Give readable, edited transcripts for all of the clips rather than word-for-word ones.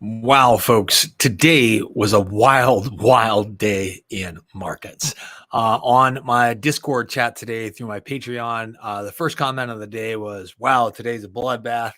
Wow, folks, today was a wild, wild day in markets. On my Discord chat today through my Patreon, the first comment of the day was, wow, today's a bloodbath.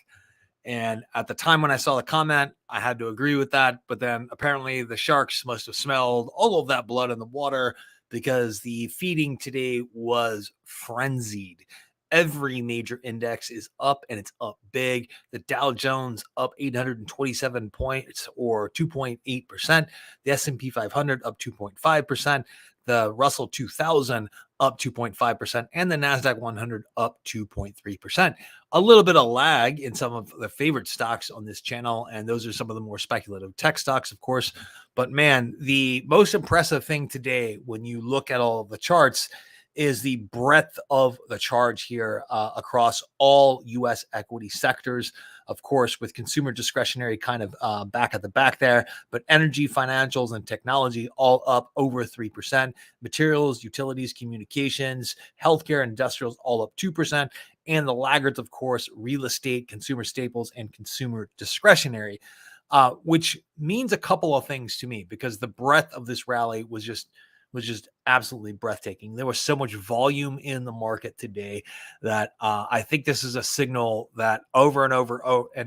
And at the time when I saw the comment, I had to agree with that. But then apparently the sharks must have smelled all of that blood in the water because the feeding today was frenzied. Every major index is up and it's up big. The Dow Jones up 827 points or 2.8%. The S&P 500 up 2.5%. The Russell 2000 up 2.5%. And the NASDAQ 100 up 2.3%. A little bit of lag in some of the favorite stocks on this channel, and those are some of the more speculative tech stocks, of course. But man, the most impressive thing today when you look at all of the charts is the breadth of the charge here across all U.S. equity sectors. Of course, with consumer discretionary kind of back at the back there, but energy, financials, and technology all up over 3%. Materials, utilities, communications, healthcare, industrials all up 2%. And the laggards, of course, real estate, consumer staples, and consumer discretionary, which means a couple of things to me because the breadth of this rally was just absolutely breathtaking. There was so much volume in the market today that I think this is a signal that over and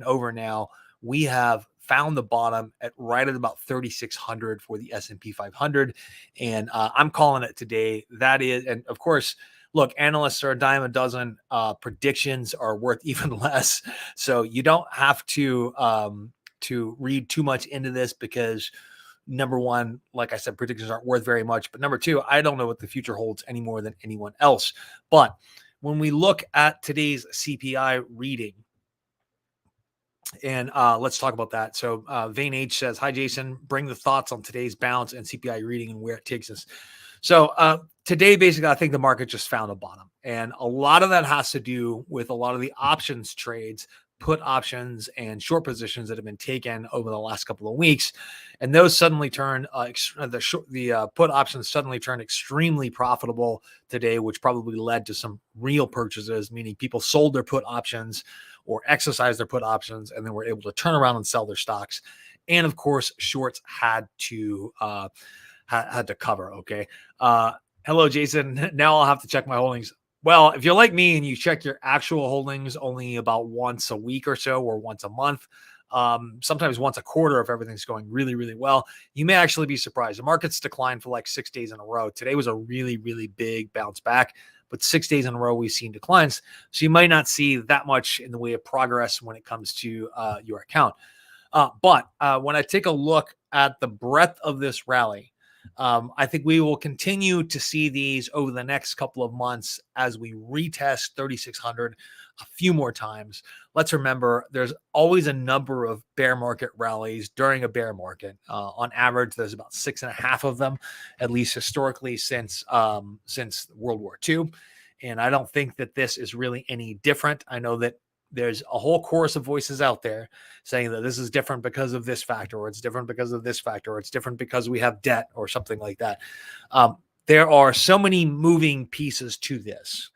over now we have found the bottom at right at about 3,600 for the S&P 500, and I'm calling it today. That is, and of course, look, analysts are a dime a dozen. Predictions are worth even less, so you don't have to read too much into this because number one, like I said, predictions aren't worth very much. But number two, I don't know what the future holds any more than anyone else. But when we look at today's CPI reading, and let's talk about that. So Vane H says, hi, Jason, bring the thoughts on today's bounce and CPI reading and where it takes us. So today, basically, I think the market just found a bottom. And a lot of that has to do with a lot of the options trades, put options and short positions that have been taken over the last couple of weeks. And those suddenly turn, the put options suddenly turned extremely profitable today, which probably led to some real purchases, meaning people sold their put options or exercised their put options and then were able to turn around and sell their stocks. And of course, shorts had to cover. Okay. Hello, Jason. Now I'll have to check my holdings. Well, if you're like me and you check your actual holdings only about once a week or so, or once a month, sometimes once a quarter if everything's going really, really well, you may actually be surprised. The market's declined for like 6 days in a row. Today was a really, really big bounce back, but 6 days in a row we've seen declines. So you might not see that much in the way of progress when it comes to your account. But when I take a look at the breadth of this rally, I think we will continue to see these over the next couple of months as we retest 3,600 a few more times. Let's remember there's always a number of bear market rallies during a bear market. On average, there's about 6.5 of them, at least historically since World War II. And I don't think that this is really any different. I know that there's a whole chorus of voices out there saying that this is different because of this factor, or it's different because of this factor, or it's different because we have debt or something like that. There are so many moving pieces to this.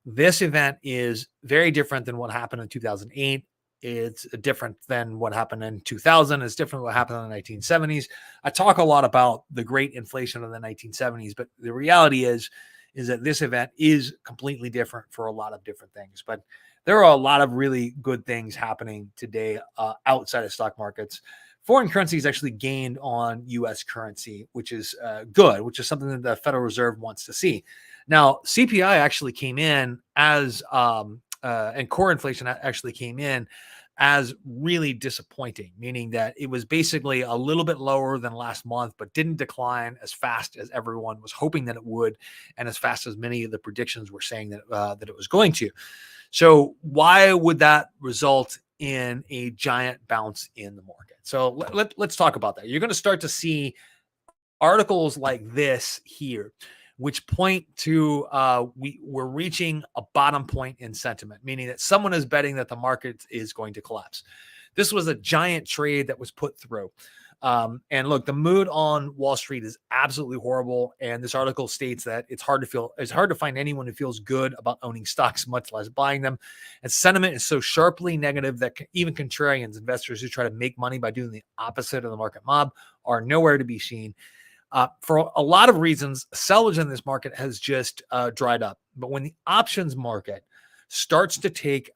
This event is very different than what happened in 2008. It's different than what happened in 2000. It's different than what happened in the 1970s. I talk a lot about the great inflation of the 1970s, but the reality is that this event is completely different for a lot of different things. But there are a lot of really good things happening today outside of stock markets. Foreign currencies actually gained on U.S. currency, which is good, which is something that the Federal Reserve wants to see. Now, CPI actually came in as, and core inflation actually came in as really disappointing, meaning that it was basically a little bit lower than last month, but didn't decline as fast as everyone was hoping that it would, and as fast as many of the predictions were saying that it was going to. So why would that result in a giant bounce in the market? So let's talk about that. You're going to start to see articles like this here, which point to we're reaching a bottom point in sentiment, meaning that someone is betting that the market is going to collapse. This was a giant trade that was put through. And look, the mood on Wall Street is absolutely horrible. And this article states that it's hard to find anyone who feels good about owning stocks, much less buying them. And sentiment is so sharply negative that even contrarians, investors who try to make money by doing the opposite of the market mob, are nowhere to be seen. For a lot of reasons, sellage in this market has just dried up. But when the options market starts to take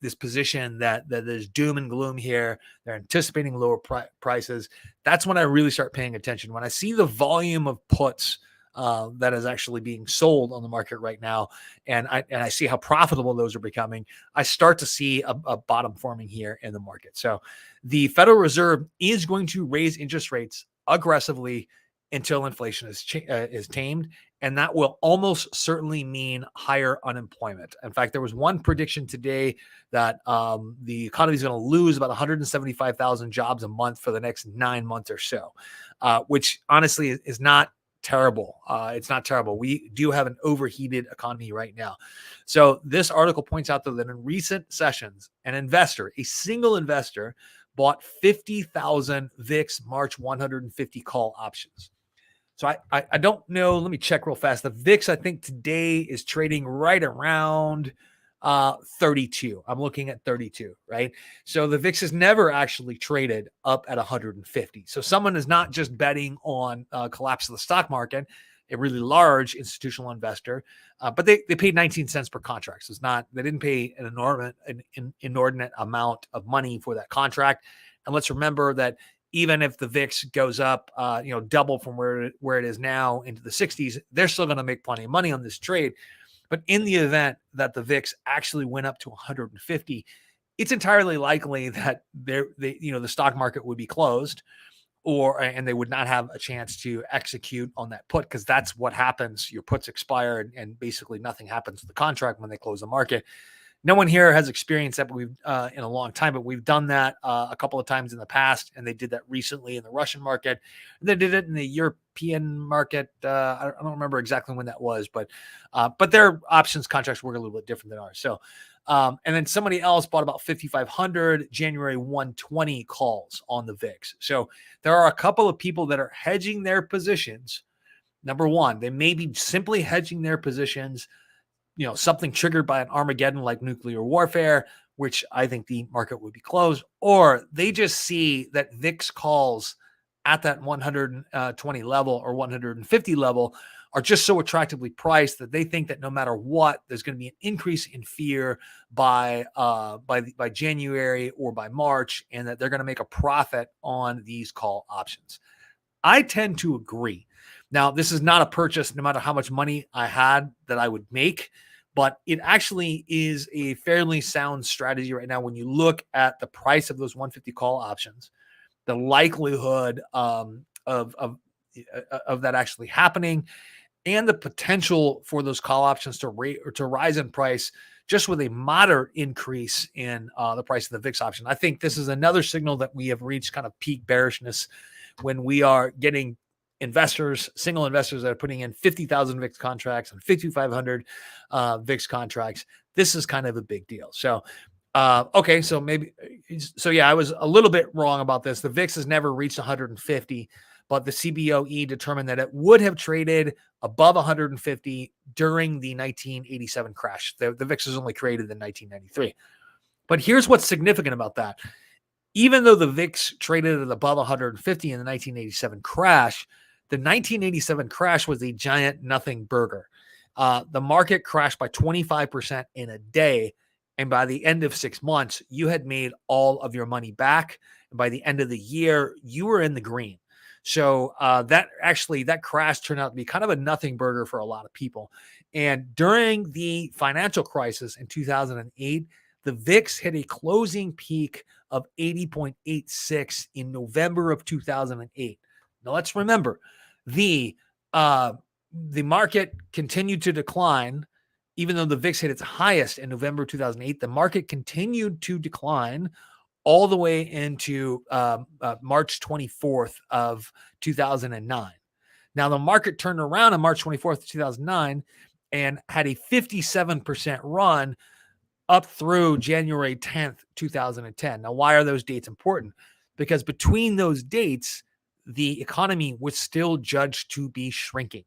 this position that there's doom and gloom here, they're anticipating lower prices, that's when I really start paying attention. When I see the volume of puts that is actually being sold on the market right now, and I see how profitable those are becoming, I start to see a bottom forming here in the market. So the Federal Reserve is going to raise interest rates aggressively until inflation is tamed, and that will almost certainly mean higher unemployment. In fact, there was one prediction today that the economy is going to lose about 175,000 jobs a month for the next 9 months or so, which honestly is not terrible. It's not terrible. We do have an overheated economy right now. So this article points out that in recent sessions, a single investor, bought 50,000 VIX March 150 call options. So I don't know. Let me check real fast. The VIX, I think today is trading right around 32. I'm looking at 32, right? So the VIX has never actually traded up at 150. So someone is not just betting on collapse of the stock market, a really large institutional investor, but they paid 19 cents per contract. So they didn't pay an inordinate amount of money for that contract. And let's remember that even if the VIX goes up, double from where it is now into the 60s, they're still going to make plenty of money on this trade. But in the event that the VIX actually went up to 150, it's entirely likely that the stock market would be closed, and they would not have a chance to execute on that put, because that's what happens. Your puts expire, and basically nothing happens to the contract when they close the market. No one here has experienced that, but we've in a long time, but we've done that a couple of times in the past, and they did that recently in the Russian market. They did it in the European market. I don't remember exactly when that was, but their options contracts were a little bit different than ours. So, and then somebody else bought about 5,500 January 120 calls on the VIX. So there are a couple of people that are hedging their positions. Number one, they may be simply hedging their positions, something triggered by an Armageddon like nuclear warfare, which I think the market would be closed, or they just see that VIX calls at that 120 level or 150 level are just so attractively priced that they think that no matter what, there's going to be an increase in fear by January or by March, and that they're going to make a profit on these call options. I tend to agree. Now, this is not a purchase, no matter how much money I had, that I would make, but it actually is a fairly sound strategy right now when you look at the price of those 150 call options, the likelihood of that actually happening, and the potential for those call options to rise in price just with a moderate increase in the price of the VIX option. I think this is another signal that we have reached kind of peak bearishness when we are getting single investors that are putting in 50,000 VIX contracts and 5,500 VIX contracts. This is kind of a big deal. So, okay. So yeah, I was a little bit wrong about this. The VIX has never reached 150, but the CBOE determined that it would have traded above 150 during the 1987 crash. The VIX was only created in 1993. But here's what's significant about that. Even though the VIX traded at above 150 in the 1987 crash, the 1987 crash was a giant nothing burger. The market crashed by 25% in a day. And by the end of 6 months, you had made all of your money back. And by the end of the year, you were in the green. So that crash turned out to be kind of a nothing burger for a lot of people. And during the financial crisis in 2008, the VIX hit a closing peak of 80.86 in November of 2008. Now let's remember, the market continued to decline. Even though the VIX hit its highest in November 2008, the market continued to decline all the way into March 24th of 2009. Now, the market turned around on March 24th, 2009 and had a 57% run up through January 10th, 2010. Now, why are those dates important? Because between those dates, the economy was still judged to be shrinking.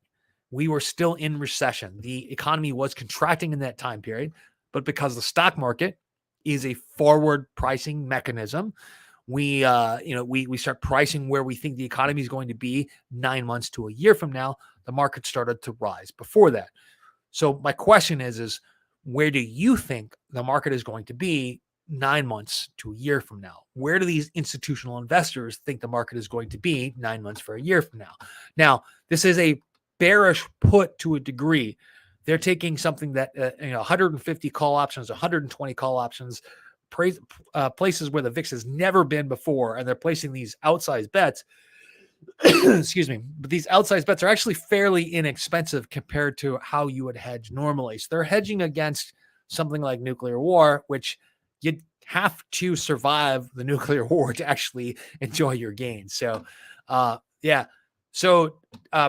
We were still in recession. The economy was contracting in that time period, but because the stock market is a forward pricing mechanism, we start pricing where we think the economy is going to be 9 months to a year from now. The market started to rise before that. So my question is where do you think the market is going to be 9 months to a year from now? Where do these institutional investors think the market is going to be 9 months for a year from now? Now, this is a bearish put to a degree. They're taking something that 150 call options, 120 call options, places where the VIX has never been before, and they're placing these outsized bets. Excuse me, but these outsized bets are actually fairly inexpensive compared to how you would hedge normally. So they're hedging against something like nuclear war, which you'd have to survive the nuclear war to actually enjoy your gains. So, yeah. So,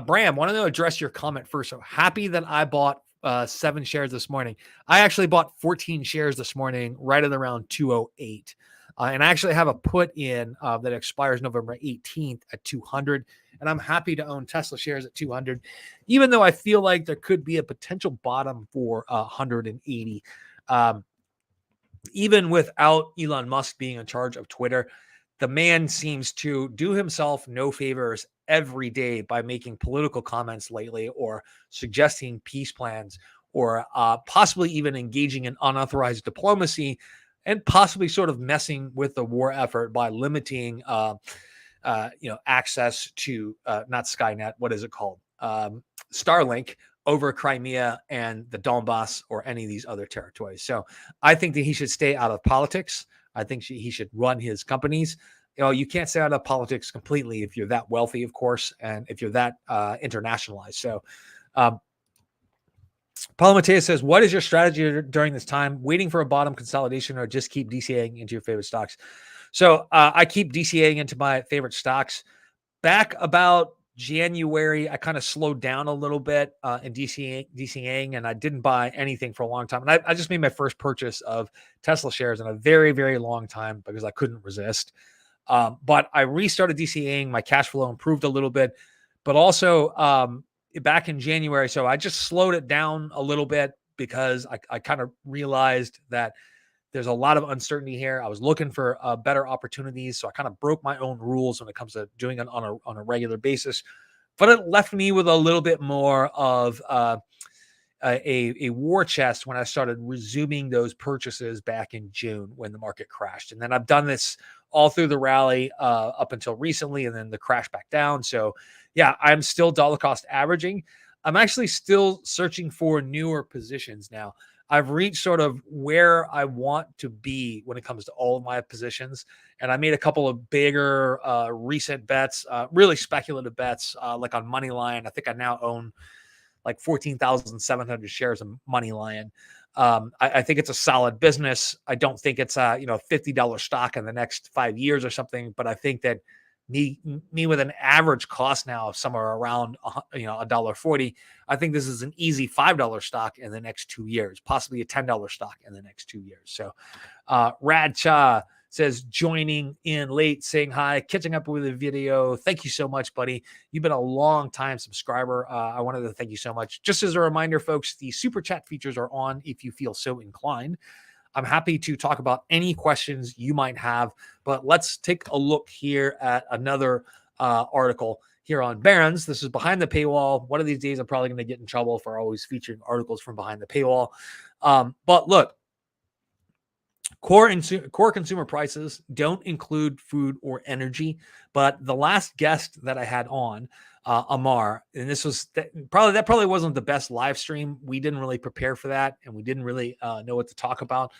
Bram, want to address your comment first. So happy that I bought 7 shares this morning. I actually bought 14 shares this morning, right at around 208. And I actually have a put in that expires November 18th at 200. And I'm happy to own Tesla shares at 200, even though I feel like there could be a potential bottom for 180. Even without Elon Musk being in charge of Twitter, the man seems to do himself no favors every day by making political comments lately or suggesting peace plans or possibly even engaging in unauthorized diplomacy and possibly sort of messing with the war effort by limiting, access to not Skynet. What is it called? Starlink over Crimea and the Donbass or any of these other territories. So I think that he should stay out of politics. I think he should run his companies. You can't stay out of politics completely if you're that wealthy, of course, and if you're that internationalized. So, Paulo Mateus says, what is your strategy during this time? Waiting for a bottom consolidation or just keep DCAing into your favorite stocks? So I keep DCAing into my favorite stocks. Back about January, I kind of slowed down a little bit in DCAing, and I didn't buy anything for a long time. And I just made my first purchase of Tesla shares in a very, very long time because I couldn't resist. But I restarted DCAing. My cash flow improved a little bit, but also back in January. So I just slowed it down a little bit because I kind of realized that there's a lot of uncertainty here. I was looking for better opportunities. So I kind of broke my own rules when it comes to doing it on a regular basis. But it left me with a little bit more of a war chest when I started resuming those purchases back in June when the market crashed. And then I've done this all through the rally up until recently, and then the crash back down. So yeah, I'm still dollar cost averaging. I'm actually still searching for newer positions now. I've reached sort of where I want to be when it comes to all of my positions. And I made a couple of bigger recent bets, really speculative bets, like on Moneyline. I think I now own like 14,700 shares of Moneyline. I think it's a solid business. I don't think it's a $50 stock in the next 5 years or something, but I think that me with an average cost now of somewhere around $1.40, I think this is an easy $5 stock in the next 2 years, possibly a $10 stock in the next 2 years. So Rad Cha says joining in late, saying hi, catching up with the video. Thank you so much, buddy. You've been a long time subscriber. I wanted to thank you so much. Just as a reminder, folks, the super chat features are on if you feel so inclined. I'm happy to talk about any questions you might have, but let's take a look here at another article here on Barron's. This is behind the paywall. One of these days, I'm probably going to get in trouble for always featuring articles from behind the paywall. But look, core consumer prices don't include food or energy, but the last guest that I had on, Amar, and this was probably wasn't the best live stream. We didn't really prepare for that, and we didn't really know what to talk about.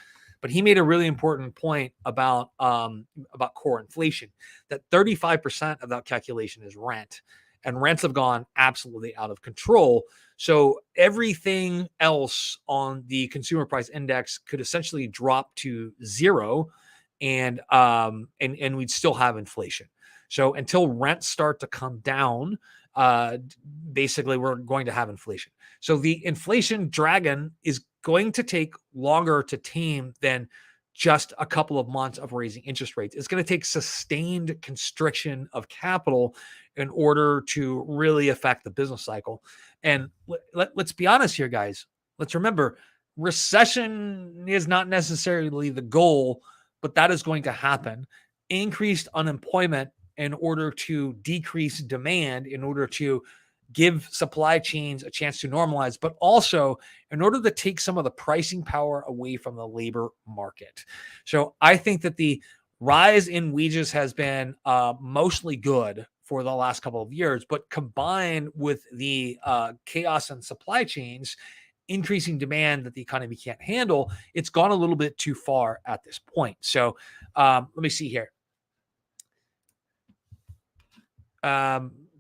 But he made a really important point about core inflation, that 35% of that calculation is rent, and rents have gone absolutely out of control. So everything else on the consumer price index could essentially drop to zero, and we'd still have inflation. So until rents start to come down, basically we're going to have inflation. So the inflation dragon is going to take longer to tame than just a couple of months of raising interest rates. It's going to take sustained constriction of capital in order to really affect the business cycle. And let's be honest here, guys. Let's remember, recession is not necessarily the goal, but that is going to happen. Increased unemployment in order to decrease demand, in order to give supply chains a chance to normalize, but also in order to take some of the pricing power away from the labor market. So I think that the rise in wages has been mostly good for the last couple of years, but combined with the chaos in supply chains, increasing demand that the economy can't handle, it's gone a little bit too far at this point. So let me see here.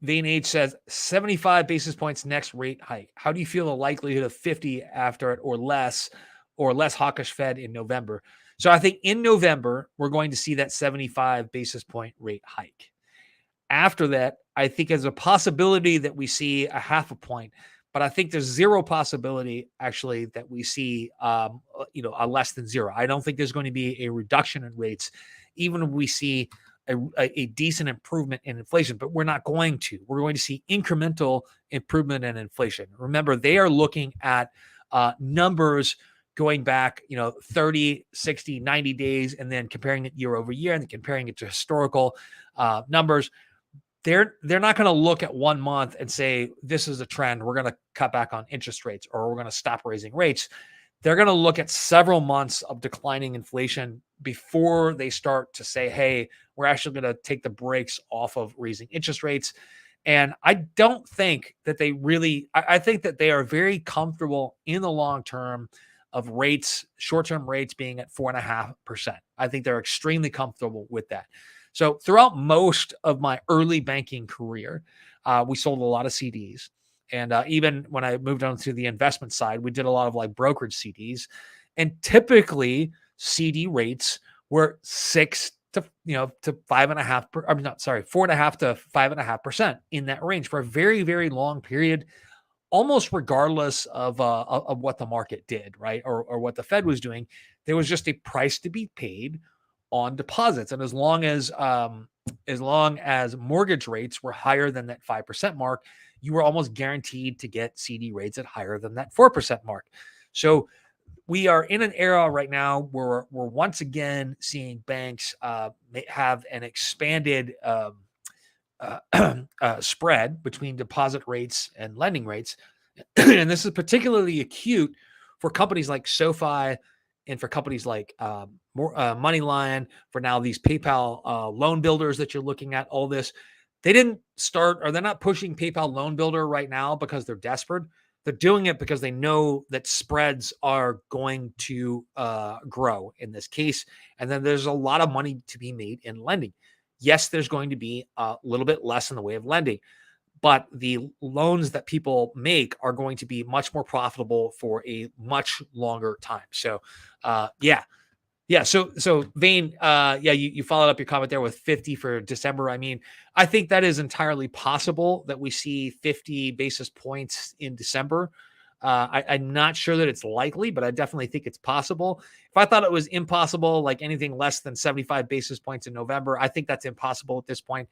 Vein H says 75 basis points next rate hike. How do you feel the likelihood of 50 after it or less hawkish Fed in November? So I think in November, we're going to see that 75 basis point rate hike. After that, I think there's a possibility that we see a half a point, but I think there's zero possibility actually that we see, a less than zero. I don't think there's going to be a reduction in rates, even if we see a decent improvement in inflation, but we're not going to. We're going to see incremental improvement in inflation. Remember, they are looking at numbers going back, 30, 60, 90 days, and then comparing it year over year and then comparing it to historical numbers. They're not going to look at 1 month and say, this is a trend. We're going to cut back on interest rates or we're going to stop raising rates. They're going to look at several months of declining inflation before they start to say, hey, we're actually going to take the brakes off of raising interest rates. And I don't think that I think that they are very comfortable in the long term of rates, short-term rates being at 4.5%. I think they're extremely comfortable with that. So throughout most of my early banking career, we sold a lot of CDs. And even when I moved on to the investment side, we did a lot of like brokerage CDs. And typically CD rates were 6 to 5.5%. I'm not sorry, 4.5 to 5.5% in that range for a very, very long period, almost regardless of what the market did, right? Or what the Fed was doing. There was just a price to be paid on deposits. And as long as mortgage rates were higher than that 5% mark, you were almost guaranteed to get CD rates at higher than that 4% mark. So we are in an era right now where we're once again seeing banks have an expanded spread between deposit rates and lending rates. And this is particularly acute for companies like SoFi and for companies like Moneyline, for now these PayPal loan builders that you're looking at, all this. They didn't start, or they're not pushing PayPal loan builder right now because they're desperate. They're doing it because they know that spreads are going to grow in this case. And then there's a lot of money to be made in lending. Yes, there's going to be a little bit less in the way of lending, but the loans that people make are going to be much more profitable for a much longer time. So, yeah. So Vane, you followed up your comment there with 50 for December. I mean, I think that is entirely possible that we see 50 basis points in December. I'm not sure that it's likely, but I definitely think it's possible. If I thought it was impossible, like anything less than 75 basis points in November, I think that's impossible at this point.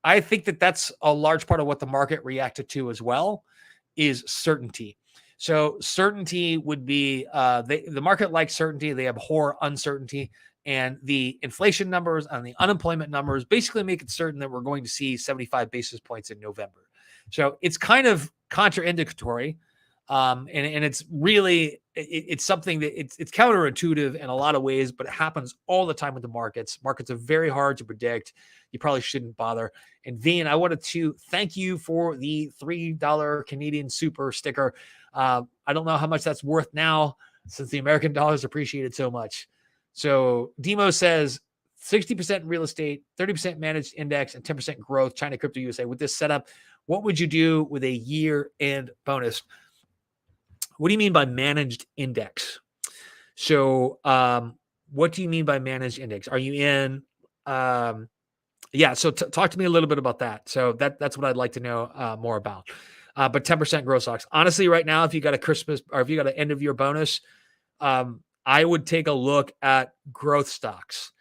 I think that that's a large part of what the market reacted to as well, is certainty. So certainty would be the market likes certainty. They abhor uncertainty, and the inflation numbers and the unemployment numbers basically make it certain that we're going to see 75 basis points in November. So it's kind of contraindicatory. And it's really, it's something that it's counterintuitive in a lot of ways, but it happens all the time with the markets. Markets are very hard to predict. You probably shouldn't bother. And Vin, I wanted to thank you for the $3 Canadian Super sticker. I don't know how much that's worth now since the American dollar has appreciated so much. So Demo says 60% real estate, 30% managed index, and 10% growth, China Crypto USA. With this setup, what would you do with a year-end bonus? What do you mean by managed index? So what do you mean by managed index? Are you in? So talk to me a little bit about that. So that's what I'd like to know more about. But 10% growth stocks. Honestly, right now, if you got a Christmas or if you got an end of year bonus, I would take a look at growth stocks.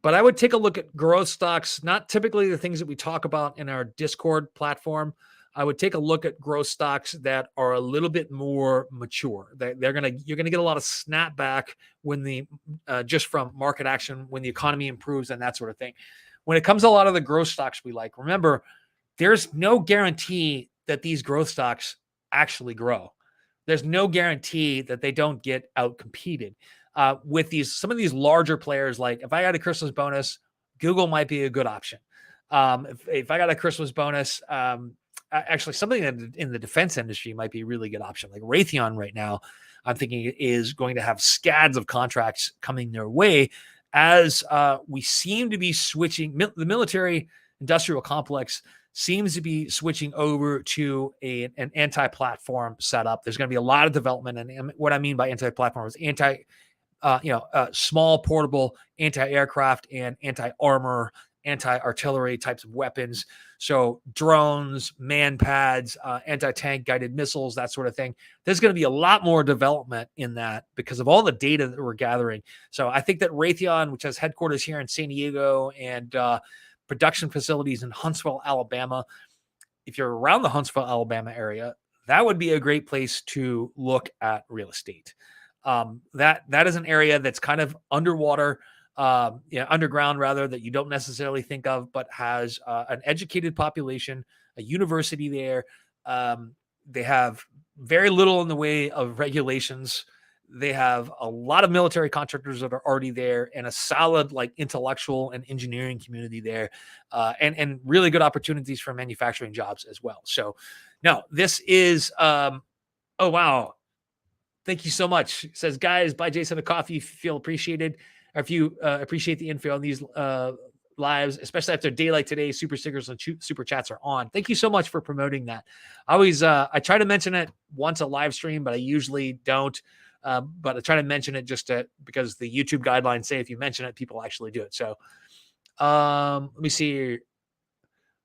But I would take a look at growth stocks, not typically the things that we talk about in our Discord platform. I would take a look at growth stocks that are a little bit more mature. You're gonna get a lot of snapback when the just from market action when the economy improves and that sort of thing. When it comes to a lot of the growth stocks we like, remember there's no guarantee that these growth stocks actually grow. There's no guarantee that they don't get out competed with some of these larger players. Like if I got a Christmas bonus, Google might be a good option. If I got a Christmas bonus, actually something in the defense industry might be a really good option. Like Raytheon right now, I'm thinking is going to have scads of contracts coming their way as we seem to be switching. The military industrial complex seems to be switching over to an anti-platform setup. There's going to be a lot of development, and what I mean by anti-platform is small portable anti-aircraft and anti-armor, anti-artillery types of weapons. So drones, man pads, anti-tank guided missiles, that sort of thing. There's going to be a lot more development in that because of all the data that we're gathering. So I think that Raytheon, which has headquarters here in San Diego and production facilities in Huntsville, Alabama, if you're around the Huntsville, Alabama area, that would be a great place to look at real estate. That is an area that's kind of underwater, underground rather, that you don't necessarily think of, but has an educated population, a university there. They have very little in the way of regulations. They have a lot of military contractors that are already there and a solid like intellectual and engineering community there, and really good opportunities for manufacturing jobs as well. So no, this is, oh, wow. Thank you so much. It says, guys, buy Jason a coffee if you feel appreciated. Or if you appreciate the info on these lives, especially after a day like today, super stickers and super chats are on. Thank you so much for promoting that. I try to mention it once a live stream, but I usually don't. But I try to mention it because the YouTube guidelines say if you mention it, people actually do it. So let me see here.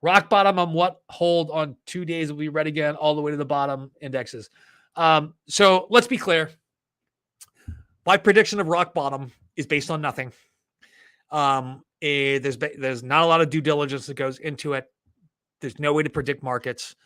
Rock bottom on what hold on 2 days will be red again, all the way to the bottom indexes. So let's be clear. My prediction of rock bottom is based on nothing. There's not a lot of due diligence that goes into it. There's no way to predict markets.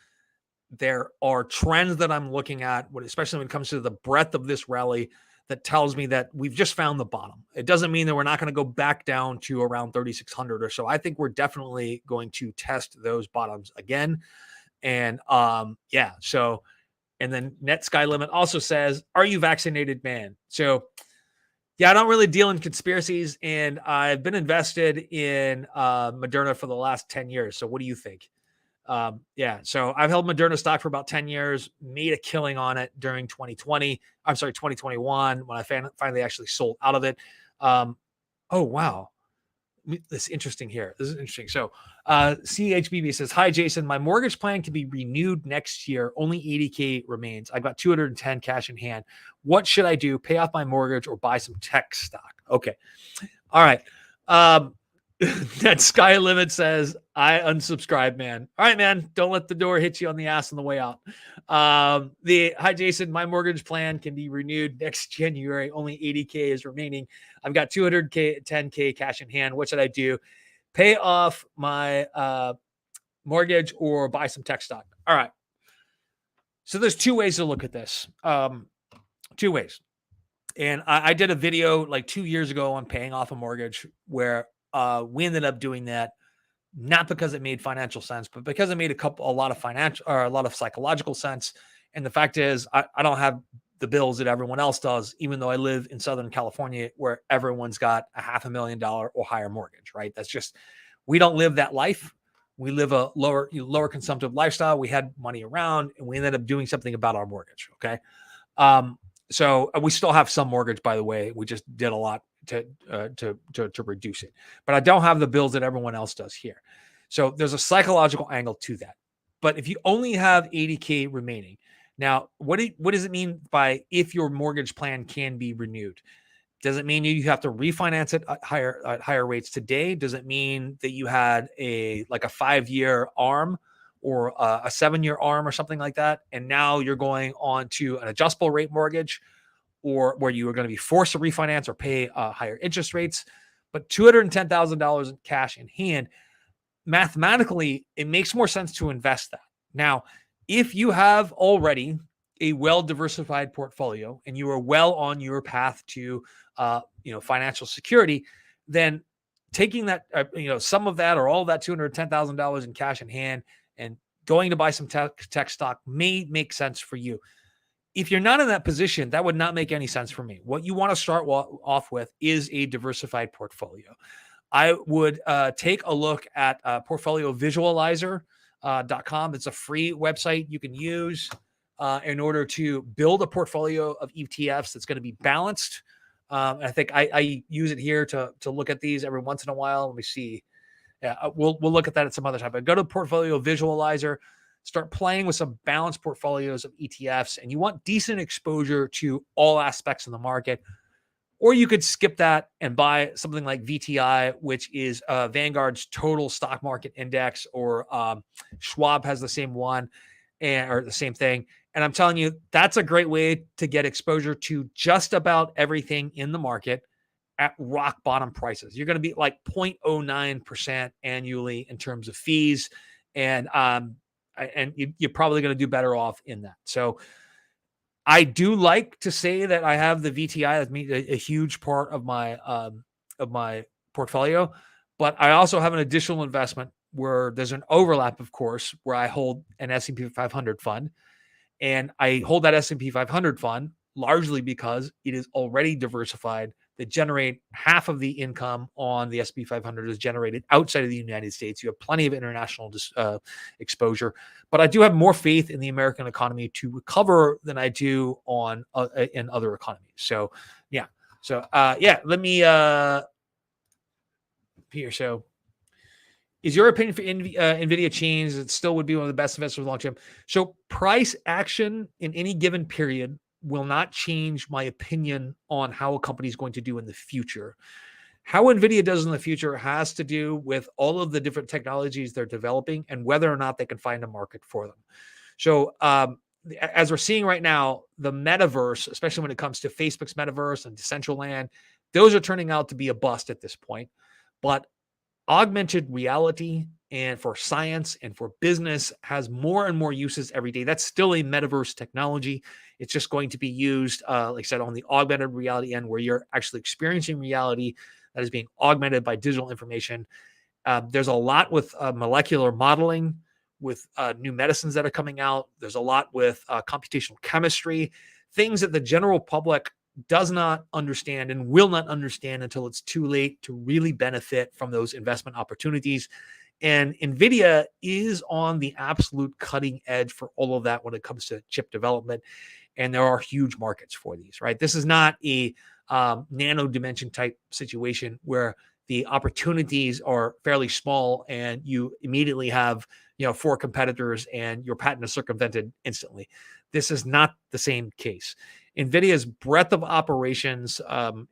There are trends that I'm looking at, especially when it comes to the breadth of this rally, that tells me that we've just found the bottom. It doesn't mean that we're not going to go back down to around 3,600 or so. I think we're definitely going to test those bottoms again. And so, and then Net Sky Limit also says, are you vaccinated, man? So yeah, I don't really deal in conspiracies, and I've been invested in Moderna for the last 10 years. So what do you think? So I've held Moderna stock for about 10 years, made a killing on it during 2021, when I finally actually sold out of it. Oh, wow. This is interesting here. This is interesting. So CHBB says, hi, Jason. My mortgage plan can be renewed next year. Only 80K remains. I've got 210 cash in hand. What should I do? Pay off my mortgage or buy some tech stock? Okay. All right. That Sky Limit says, I unsubscribe, man. All right, man. Don't let the door hit you on the ass on the way out. Hi, Jason. My mortgage plan can be renewed next January. Only 80K is remaining. I've got 210K cash in hand. What should I do? Pay off my mortgage or buy some tech stock? All right. So there's two ways to look at this. Two ways. And I did a video like 2 years ago on paying off a mortgage where we ended up doing that not because it made financial sense, but because it made a lot of psychological sense. And the fact is, I don't have the bills that everyone else does, even though I live in Southern California where everyone's got a $500,000 or higher mortgage, right? That's just, we don't live that life. We live a lower consumptive lifestyle. We had money around and we ended up doing something about our mortgage. Okay. So we still have some mortgage, by the way. We just did a lot to reduce it, but I don't have the bills that everyone else does here. So there's a psychological angle to that. But if you only have 80K remaining, now what does it mean by if your mortgage plan can be renewed? Does it mean you have to refinance it at higher rates today? Does it mean that you had a 5-year ARM or a 7-year ARM or something like that, and now you're going on to an adjustable rate mortgage? or where you are going to be forced to refinance or pay higher interest rates. But $210,000 in cash in hand, mathematically, it makes more sense to invest that. Now, if you have already a well-diversified portfolio and you are well on your path to, financial security, then taking that, some of that or all of that $210,000 in cash in hand and going to buy some tech stock may make sense for you. If you're not in that position, that would not make any sense for me. What you want to start off with is a diversified portfolio. I would take a look at portfoliovisualizer.com. It's a free website you can use in order to build a portfolio of ETFs that's going to be balanced. I think I use it here to look at these every once in a while. Let me see. Yeah, we'll look at that at some other time. But go to Portfolio Visualizer, start playing with some balanced portfolios of ETFs, and you want decent exposure to all aspects of the market. Or you could skip that and buy something like VTI, which is Vanguard's total stock market index, or Schwab has the same one, or the same thing. And I'm telling you, that's a great way to get exposure to just about everything in the market at rock bottom prices. You're going to be like 0.09% annually in terms of fees. And you're probably going to do better off in that. So I do like to say that I have the VTI that's a huge part of my portfolio, but I also have an additional investment where there's an overlap, of course, where I hold an S&P 500 fund, and I hold that S&P 500 fund largely because it is already diversified. They generate half of the income on the S&P 500 is generated outside of the United States. You have plenty of international exposure, but I do have more faith in the American economy to recover than I do on in other economies. So, yeah. So, let me here. So, is your opinion for Nvidia changed? It still would be one of the best investors long term. So, price action in any given period will not change my opinion on how a company is going to do in the future. How Nvidia does in the future has to do with all of the different technologies they're developing and whether or not they can find a market for them. So, as we're seeing right now, the metaverse, especially when it comes to Facebook's metaverse and Decentraland, those are turning out to be a bust at this point. But augmented reality and for science and for business has more and more uses every day. That's still a metaverse technology. It's just going to be used, like I said, on the augmented reality end, where you're actually experiencing reality that is being augmented by digital information. There's a lot with molecular modeling, with new medicines that are coming out. There's a lot with computational chemistry, things that the general public does not understand and will not understand until it's too late to really benefit from those investment opportunities. And Nvidia is on the absolute cutting edge for all of that when it comes to chip development. And there are huge markets for these, right? This is not a nano dimension type situation where the opportunities are fairly small and you immediately have, 4 competitors and your patent is circumvented instantly. This is not the same case. NVIDIA's breadth of operations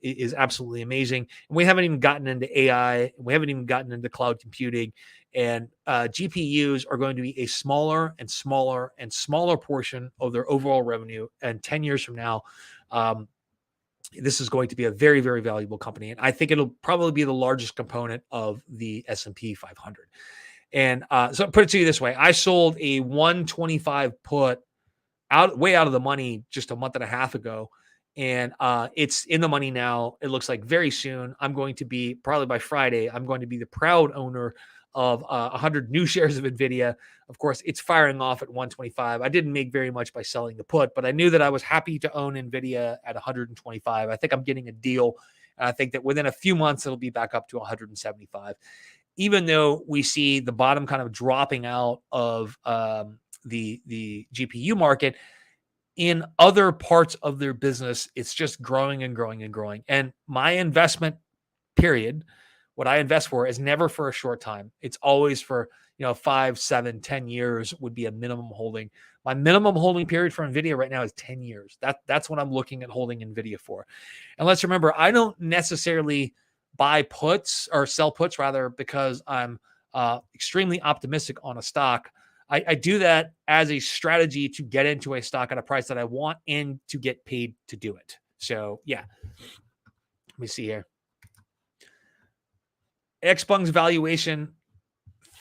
is absolutely amazing. And we haven't even gotten into AI. We haven't even gotten into cloud computing. And GPUs are going to be a smaller and smaller and smaller portion of their overall revenue. And 10 years from now, this is going to be a very, very valuable company. And I think it'll probably be the largest component of the S&P 500. And so put it to you this way. I sold a 125 put way out of the money just a month and a half ago. And it's in the money now. It looks like very soon I'm going to be, probably by Friday, I'm going to be the proud owner of 100 new shares of Nvidia. Of course, it's firing off at 125. I didn't make very much by selling the put, but I knew that I was happy to own Nvidia at 125. I think I'm getting a deal. And I think that within a few months, it'll be back up to 175. Even though we see the bottom kind of dropping out of the GPU market, in other parts of their business, it's just growing and growing and growing. And my investment period, what I invest for, is never for a short time. It's always for 5, 7, 10 years would be a minimum holding. My minimum holding period for Nvidia right now is 10 years. That's what I'm looking at holding Nvidia for. And let's remember, I don't necessarily buy puts or sell puts rather because I'm extremely optimistic on a stock. I do that as a strategy to get into a stock at a price that I want and to get paid to do it. So yeah, let me see here. Xpeng's valuation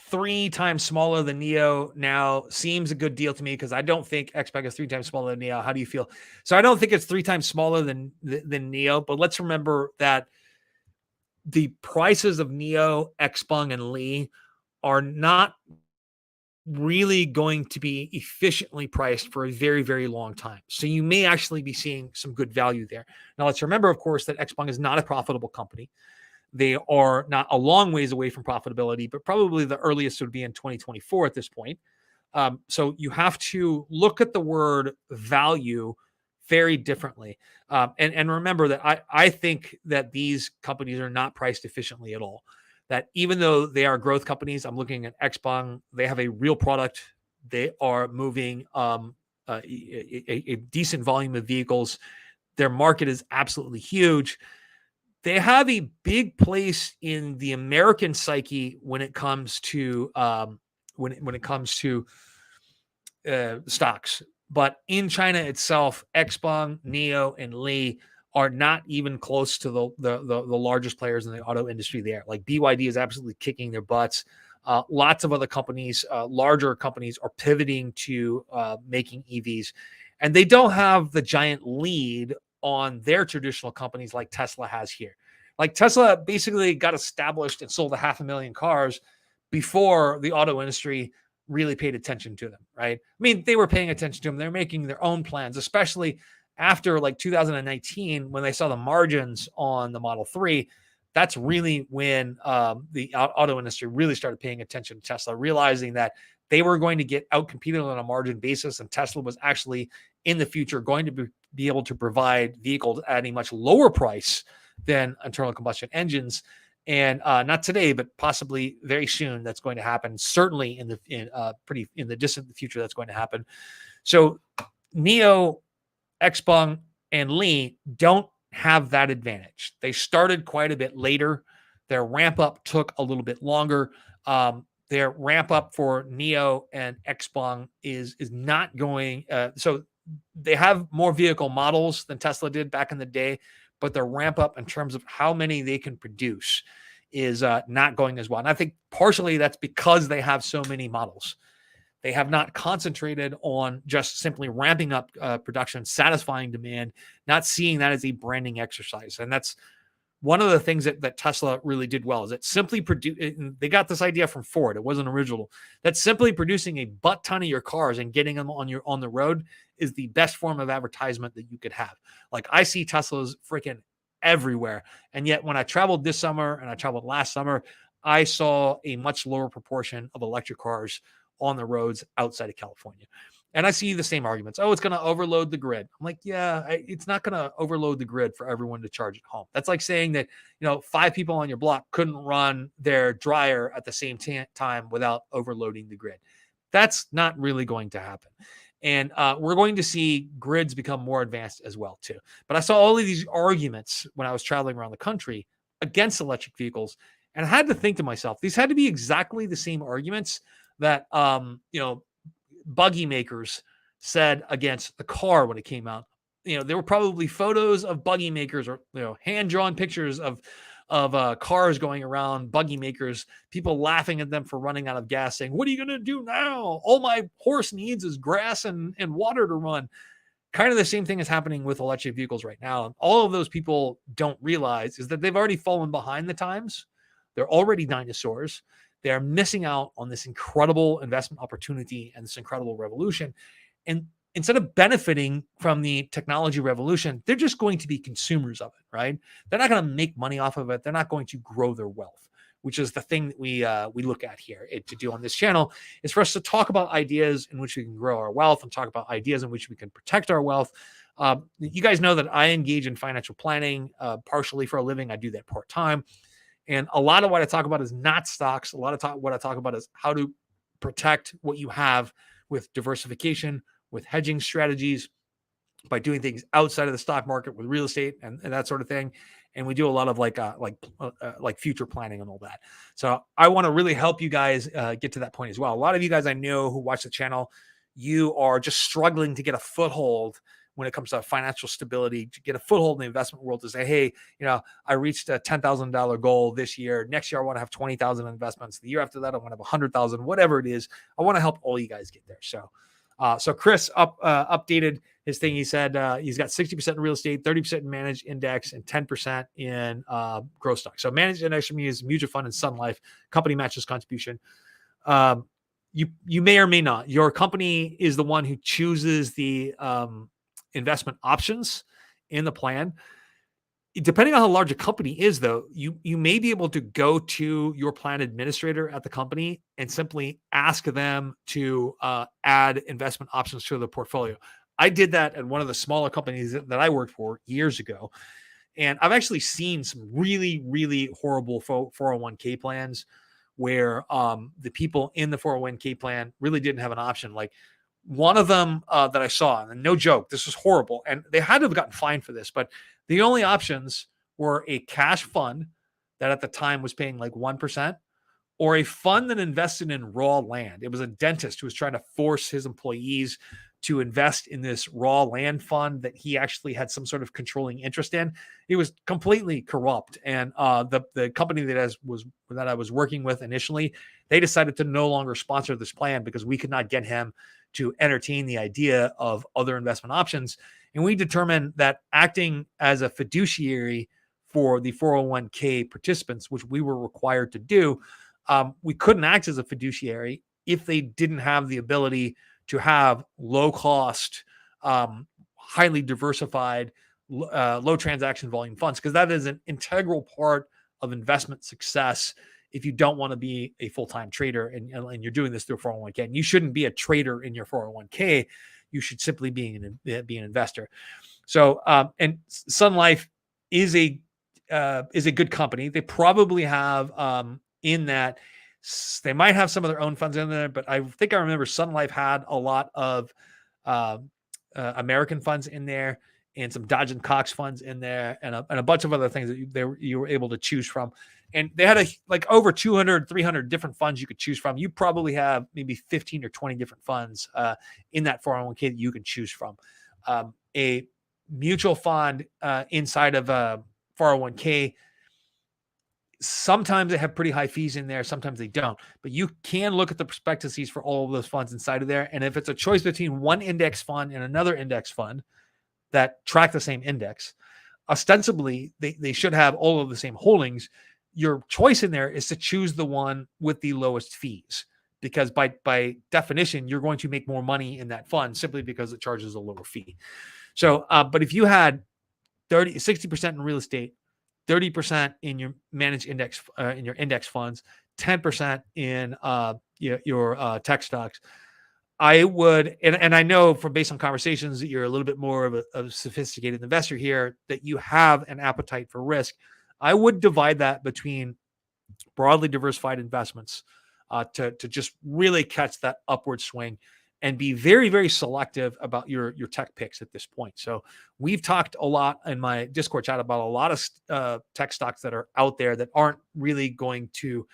3 times smaller than Neo now seems a good deal to me because I don't think Xpeng is 3 times smaller than Neo. How do you feel? So I don't think it's 3 times smaller than Neo, but let's remember that the prices of Neo, Xpeng, and Lee are not really going to be efficiently priced for a very, very long time. So you may actually be seeing some good value there. Now, let's remember, of course, that Xpeng is not a profitable company. They are not a long ways away from profitability, but probably the earliest would be in 2024 at this point. So you have to look at the word value very differently. And remember that I think that these companies are not priced efficiently at all. That even though they are growth companies, I'm looking at Xpeng, they have a real product. They are moving a decent volume of vehicles. Their market is absolutely huge. They have a big place in the American psyche when it comes to stocks. But in China itself, Xpeng, Neo, and Li are not even close to the largest players in the auto industry there. Like BYD is absolutely kicking their butts. Lots of other companies, larger companies, are pivoting to making EVs, and they don't have the giant lead on their traditional companies like Tesla has here. Like Tesla basically got established and sold 500,000 cars before the auto industry really paid attention to them, right? I mean, they were paying attention to them. They're making their own plans, especially after like 2019 when they saw the margins on the Model 3. That's really when the auto industry really started paying attention to Tesla, realizing that they were going to get outcompeted on a margin basis, and Tesla was actually in the future going to be able to provide vehicles at a much lower price than internal combustion engines. And not today, but possibly very soon, that's going to happen. Certainly in the distant future, that's going to happen. So Neo, Xpeng, and Li don't have that advantage. They started quite a bit later. Their ramp up took a little bit longer. Their ramp up for Neo and Xpeng is not going. So they have more vehicle models than Tesla did back in the day, but their ramp up in terms of how many they can produce is not going as well. And I think partially that's because they have so many models. They have not concentrated on just simply ramping up production, satisfying demand, not seeing that as a branding exercise. And that's one of the things that Tesla really did well is it simply produced. They got this idea from Ford. It wasn't original. That simply producing a butt ton of your cars and getting them on the road is the best form of advertisement that you could have. Like I see Teslas freaking everywhere, and yet when I traveled this summer and I traveled last summer, I saw a much lower proportion of electric cars on the roads outside of California. And I see the same arguments. Oh, it's going to overload the grid. I'm like, yeah, it's not going to overload the grid for everyone to charge at home. That's like saying that, 5 people on your block couldn't run their dryer at the same time without overloading the grid. That's not really going to happen. And we're going to see grids become more advanced as well, too. But I saw all of these arguments when I was traveling around the country against electric vehicles. And I had to think to myself, these had to be exactly the same arguments that, buggy makers said against the car when it came out. There were probably photos of buggy makers or hand-drawn pictures of cars going around, buggy makers, people laughing at them for running out of gas, saying, "What are you going to do now? All my horse needs is grass and water to run." Kind of the same thing is happening with electric vehicles right now. And all of those people don't realize is that they've already fallen behind the times. They're already dinosaurs. They're missing out on this incredible investment opportunity and this incredible revolution. And instead of benefiting from the technology revolution, they're just going to be consumers of it, right? They're not going to make money off of it. They're not going to grow their wealth, which is the thing that we look at here to do on this channel, is for us to talk about ideas in which we can grow our wealth and talk about ideas in which we can protect our wealth. You guys know that I engage in financial planning partially for a living. I do that part-time. And a lot of what I talk about is not stocks. A lot of what I talk about is how to protect what you have with diversification, with hedging strategies, by doing things outside of the stock market with real estate and that sort of thing. And we do a lot of like future planning and all that. So I want to really help you guys get to that point as well. A lot of you guys I know who watch the channel, you are just struggling to get a foothold when it comes to financial stability, to get a foothold in the investment world, to say, hey, I reached a $10,000 goal this year. Next year, I want to have 20,000 investments. The year after that, I want to have 100,000, whatever it is. I want to help all you guys get there. So Chris updated his thing. He said he's got 60% in real estate, 30% in managed index, and 10% in growth stock. So managed index for me is mutual fund and Sun Life. Company matches contribution. You may or may not. Your company is the one who chooses the investment options in the plan. Depending on how large a company is, though, you may be able to go to your plan administrator at the company and simply ask them to add investment options to the portfolio. I did that at one of the smaller companies that I worked for years ago. And I've actually seen some really, really horrible 401k plans where the people in the 401k plan really didn't have an option. Like one of them that I saw, and no joke, this was horrible. And they had to have gotten fined for this, but the only options were a cash fund that at the time was paying like 1%, or a fund that invested in raw land. It was a dentist who was trying to force his employees to invest in this raw land fund that he actually had some sort of controlling interest in. It was completely corrupt. And the company that I was working with initially, they decided to no longer sponsor this plan because we could not get him to entertain the idea of other investment options. And we determined that acting as a fiduciary for the 401k participants, which we were required to do, we couldn't act as a fiduciary if they didn't have the ability to have low cost, highly diversified, low transaction volume funds, because that is an integral part of investment success. If you don't want to be a full-time trader and you're doing this through a 401k, and you shouldn't be a trader in your 401k, you should simply be an investor. So, and Sun Life is a good company. They probably have in that they might have some of their own funds in there, but I think I remember Sun Life had a lot of American funds in there and some Dodge and Cox funds in there and a bunch of other things that you were able to choose from. And they had over 200, 300 different funds you could choose from. You probably have maybe 15 or 20 different funds in that 401k that you can choose from. A mutual fund inside of a 401k, sometimes they have pretty high fees in there. Sometimes they don't, but you can look at the prospectuses for all of those funds inside of there. And if it's a choice between one index fund and another index fund that track the same index, ostensibly they should have all of the same holdings. Your choice in there is to choose the one with the lowest fees, because by definition, you're going to make more money in that fund simply because it charges a lower fee. So, but if you had 60% in real estate, 30% in your managed index, in your index funds, 10% in your tech stocks, I would, and I know from based on conversations that you're a little bit more of a sophisticated investor here, that you have an appetite for risk. I would divide that between broadly diversified investments to just really catch that upward swing, and be very, very selective about your tech picks at this point. So we've talked a lot in my Discord chat about a lot of tech stocks that are out there that aren't really going to,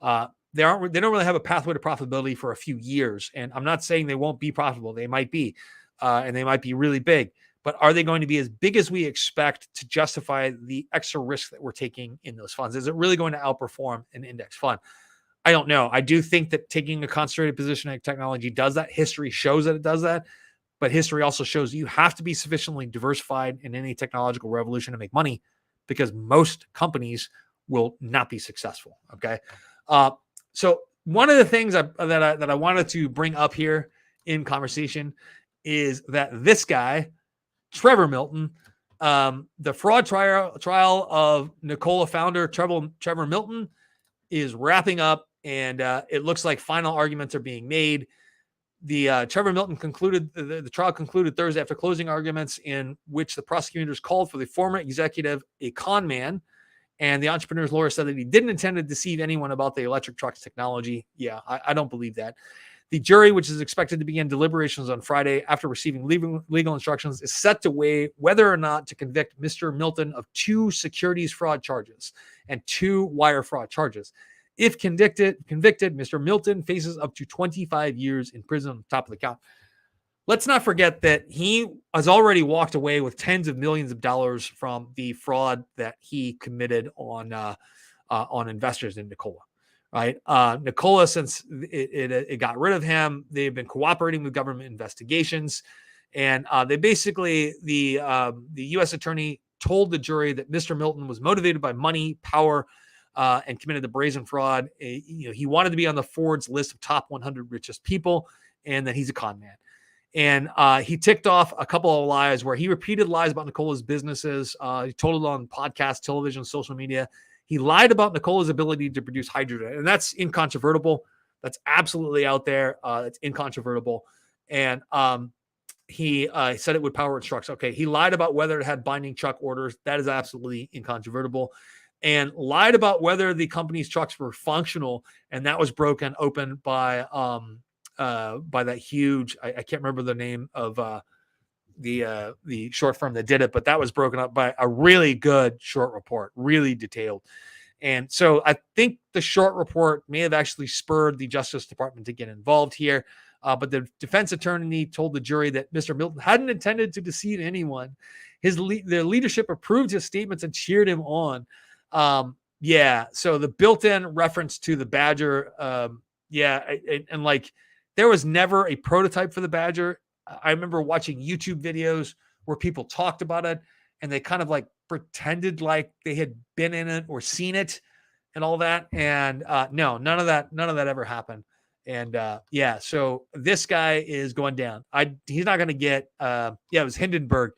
they don't really have a pathway to profitability for a few years. And I'm not saying they won't be profitable. They might be, and they might be really big, but are they going to be as big as we expect to justify the extra risk that we're taking in those funds? Is it really going to outperform an index fund? I don't know. I do think that taking a concentrated position in technology does that. History shows that it does that, but history also shows you have to be sufficiently diversified in any technological revolution to make money, because most companies will not be successful. Okay. So one of the things that I wanted to bring up here in conversation is that this guy, Trevor Milton, the fraud trial of Nicola founder Trevor Milton is wrapping up, and it looks like final arguments are being made. The Trevor Milton concluded, the trial concluded Thursday after closing arguments, in which the prosecutors called for the former executive a con man, and the entrepreneur's lawyer said that he didn't intend to deceive anyone about the electric truck's technology. Yeah, I don't believe that. The jury, which is expected to begin deliberations on Friday after receiving legal instructions, is set to weigh whether or not to convict Mr. Milton of 2 securities fraud charges and 2 wire fraud charges. If convicted, Mr. Milton faces up to 25 years in prison on top of the count. let's not forget that he has already walked away with tens of millions of dollars from the fraud that he committed on investors in Nicola. Right, Nicola, since it got rid of him, they've been cooperating with government investigations, and they basically the U.S. attorney told the jury that Mr. Milton was motivated by money, power, and committed the brazen fraud. He wanted to be on the Forbes list of top 100 richest people, and that he's a con man. And he ticked off a couple of lies where he repeated lies about Nicola's businesses. He told it on podcasts, television, social media. He lied about Nicola's ability to produce hydrogen, and that's incontrovertible. That's absolutely out there. It's incontrovertible. And he said it would power its trucks. Okay, he lied about whether it had binding truck orders. That is absolutely incontrovertible. And lied about whether the company's trucks were functional, and that was broken open by that huge. I can't remember the name of the short firm that did it, but that was broken up by a really good short report, really detailed. And so I think the short report may have actually spurred the Justice Department to get involved here. But the defense attorney told the jury that Mr. Milton hadn't intended to deceive anyone. The leadership approved his statements and cheered him on. So the built-in reference to the Badger, and like there was never a prototype for the Badger. I remember watching YouTube videos where people talked about it and they kind of like pretended like they had been in it or seen it and all that. And no, none of that ever happened. And so this guy is going down. He's not going to get, it was Hindenburg,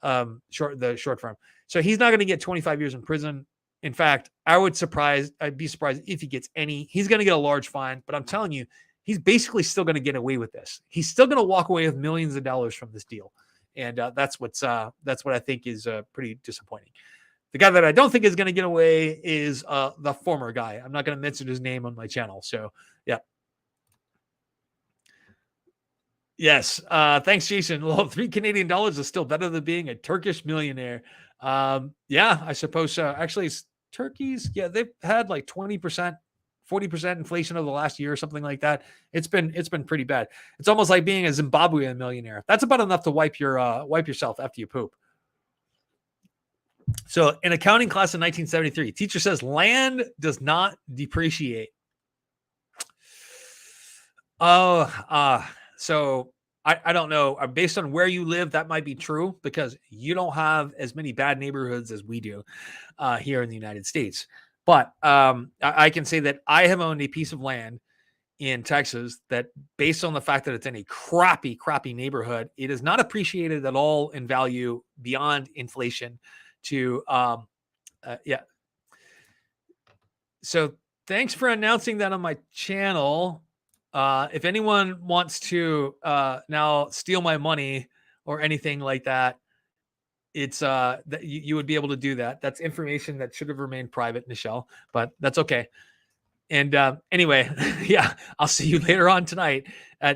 the short firm. So he's not going to get 25 years in prison. In fact, I'd be surprised if he gets any. He's going to get a large fine, but I'm telling you, he's basically still going to get away with this. He's still going to walk away with millions of dollars from this deal. And that's what I think is pretty disappointing. The guy that I don't think is going to get away is the former guy. I'm not going to mention his name on my channel. So, yeah. Yes. Thanks, Jason. Well, $3 Canadian is still better than being a Turkish millionaire. I suppose so. Actually, Turkeys, they've had like 20%, 40% inflation over the last year or something like that. It's been pretty bad. It's almost like being a Zimbabwean millionaire. That's about enough to wipe yourself after you poop. So in accounting class in 1973, teacher says land does not depreciate. So I don't know. Based on where you live, that might be true because you don't have as many bad neighborhoods as we do here in the United States. But I can say that I have owned a piece of land in Texas that, based on the fact that it's in a crappy neighborhood, it is not appreciated at all in value beyond inflation. So thanks for announcing that on my channel. If anyone wants to now steal my money or anything like that, it's that you would be able to do that. That's information that should have remained private, Michelle, but that's okay. And anyway, I'll see you later on tonight.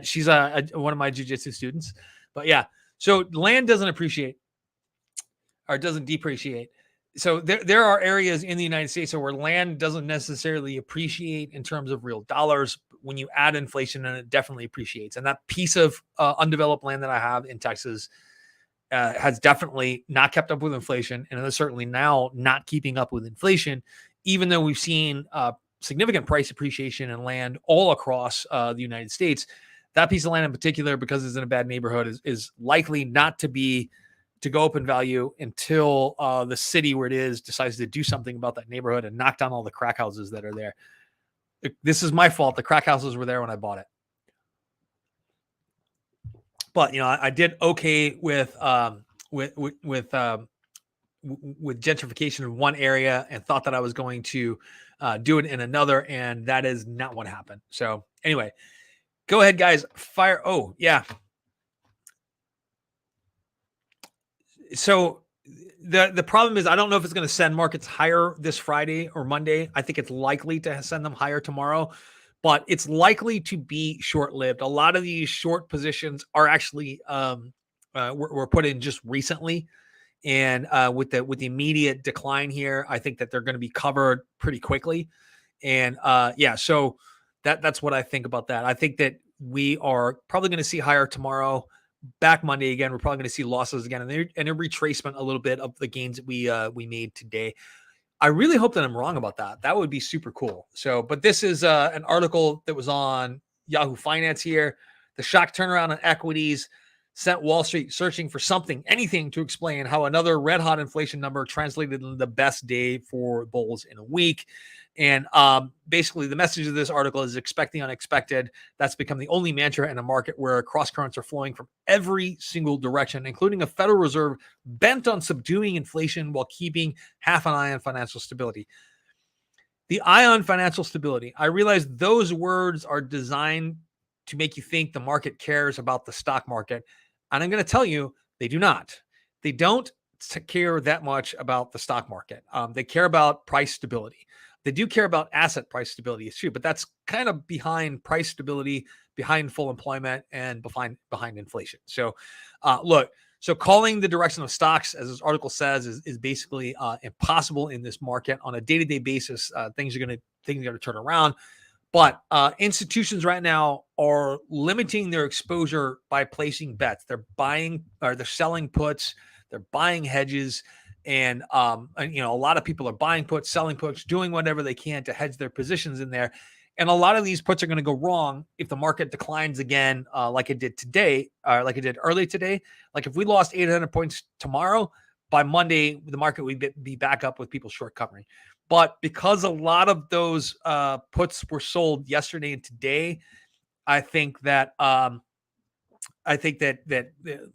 She's one of my jiu-jitsu students. But yeah, so land doesn't appreciate or doesn't depreciate. So there are areas in the United States where land doesn't necessarily appreciate in terms of real dollars. When you add inflation, and it definitely appreciates. And that piece of undeveloped land that I have in Texas has definitely not kept up with inflation, and is certainly now not keeping up with inflation, even though we've seen significant price appreciation in land all across the United States. That piece of land in particular, because it's in a bad neighborhood, is likely not to go up in value until the city where it is decides to do something about that neighborhood and knock down all the crack houses that are there. This is my fault. The crack houses were there when I bought it. But I did okay with gentrification in one area and thought that I was going to do it in another, and that is not what happened. So anyway, go ahead, guys. Fire. Oh, yeah. So the problem is I don't know if it's going to send markets higher this Friday or Monday. I think it's likely to send them higher tomorrow, but it's likely to be short-lived. A lot of these short positions are actually were put in just recently, and with the immediate decline here, I think that they're going to be covered pretty quickly. And so that's what I think about that. I think that we are probably going to see higher tomorrow, back Monday again. We're probably going to see losses again, and a retracement a little bit of the gains that we made today. I really hope that I'm wrong about that. That would be super cool. So, but this is an article that was on Yahoo Finance here. The shock turnaround on equities sent Wall Street searching for something, anything to explain how another red hot inflation number translated into the best day for bulls in a week. And basically, the message of this article is expect the unexpected. That's become the only mantra in a market where cross currents are flowing from every single direction, including a Federal Reserve bent on subduing inflation while keeping half an eye on financial stability. The eye on financial stability. I realize those words are designed to make you think the market cares about the stock market. And I'm going to tell you, they do not. They don't care that much about the stock market. They care about price stability. They do care about asset price stability too, but that's kind of behind price stability, behind full employment, and behind inflation. So, look, so calling the direction of stocks, as this article says, is basically impossible in this market on a day-to-day basis. Things are going to turn around, but institutions right now are limiting their exposure by placing bets. They're buying or they're selling puts. They're buying hedges. And a lot of people are buying puts, selling puts, doing whatever they can to hedge their positions in there. And a lot of these puts are going to go wrong if the market declines again, like it did today, or like it did early today. Like if we lost 800 points tomorrow, by Monday, the market would be back up with people short covering. But because a lot of those puts were sold yesterday and today, I think that that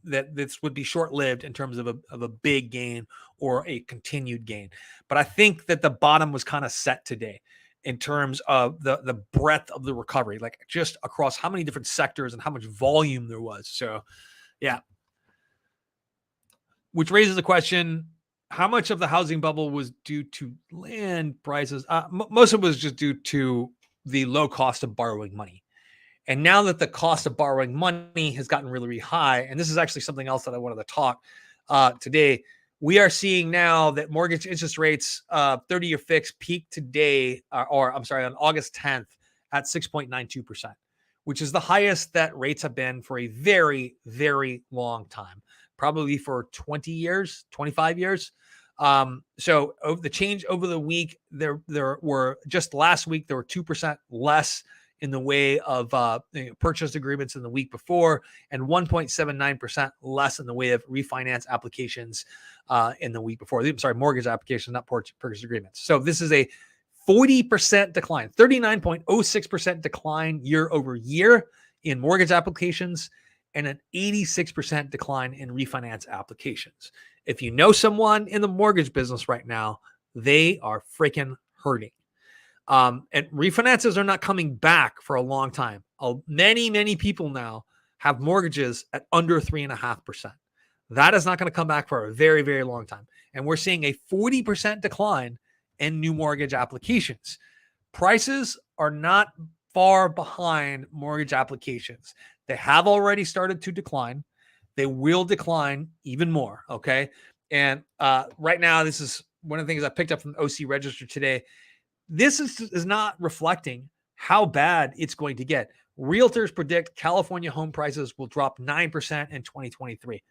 this would be short-lived in terms of a big gain or a continued gain. But I think that the bottom was kind of set today in terms of the breadth of the recovery, like just across how many different sectors and how much volume there was. So, yeah. Which raises the question, how much of the housing bubble was due to land prices? Most of it was just due to the low cost of borrowing money. And now that the cost of borrowing money has gotten really, really high, and this is actually something else that I wanted to talk today, we are seeing now that mortgage interest rates, 30-year fixed, peak today, on August 10th at 6.92%, which is the highest that rates have been for a very, very long time, probably for 20 years, 25 years. So the change over the week, there were just last week, there were 2% less in the way of purchase agreements in the week before, and 1.79% less in the way of refinance applications in the week before. Mortgage applications, not purchase agreements. So this is a 40% decline, 39.06% decline year over year in mortgage applications, and an 86% decline in refinance applications. If you know someone in the mortgage business right now, they are freaking hurting. And refinances are not coming back for a long time. Many people now have mortgages at under 3.5%. That is not going to come back for a very, very long time. And we're seeing a 40% decline in new mortgage applications. Prices are not far behind mortgage applications. They have already started to decline. They will decline even more. Okay. And right now, this is one of the things I picked up from the OC Register today. This is not reflecting how bad it's going to get. Realtors predict California home prices will drop 9% in 2023.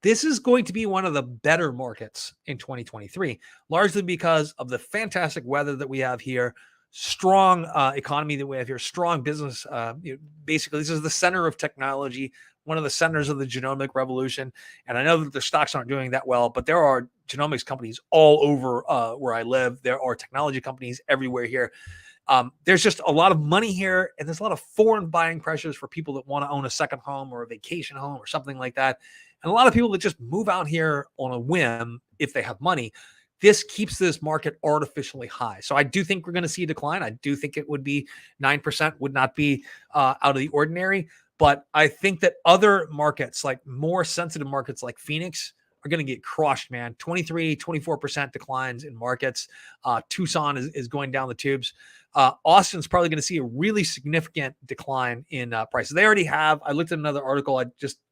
This is going to be one of the better markets in 2023, largely because of the fantastic weather that we have here, strong economy that we have here, strong business. Basically, this is the center of technology, one of the centers of the genomic revolution. And I know that the stocks aren't doing that well, but there are genomics companies all over where I live. There are technology companies everywhere here. There's just a lot of money here, and there's a lot of foreign buying pressures for people that want to own a second home or a vacation home or something like that. And a lot of people that just move out here on a whim if they have money. This keeps this market artificially high. So I do think we're going to see a decline. I do think it would be 9%, would not be out of the ordinary. But I think that other markets, like more sensitive markets like Phoenix, are going to get crushed, man. 23, 24% declines in markets. Tucson is going down the tubes. Austin's probably going to see a really significant decline in prices. They already have. I looked at another article. I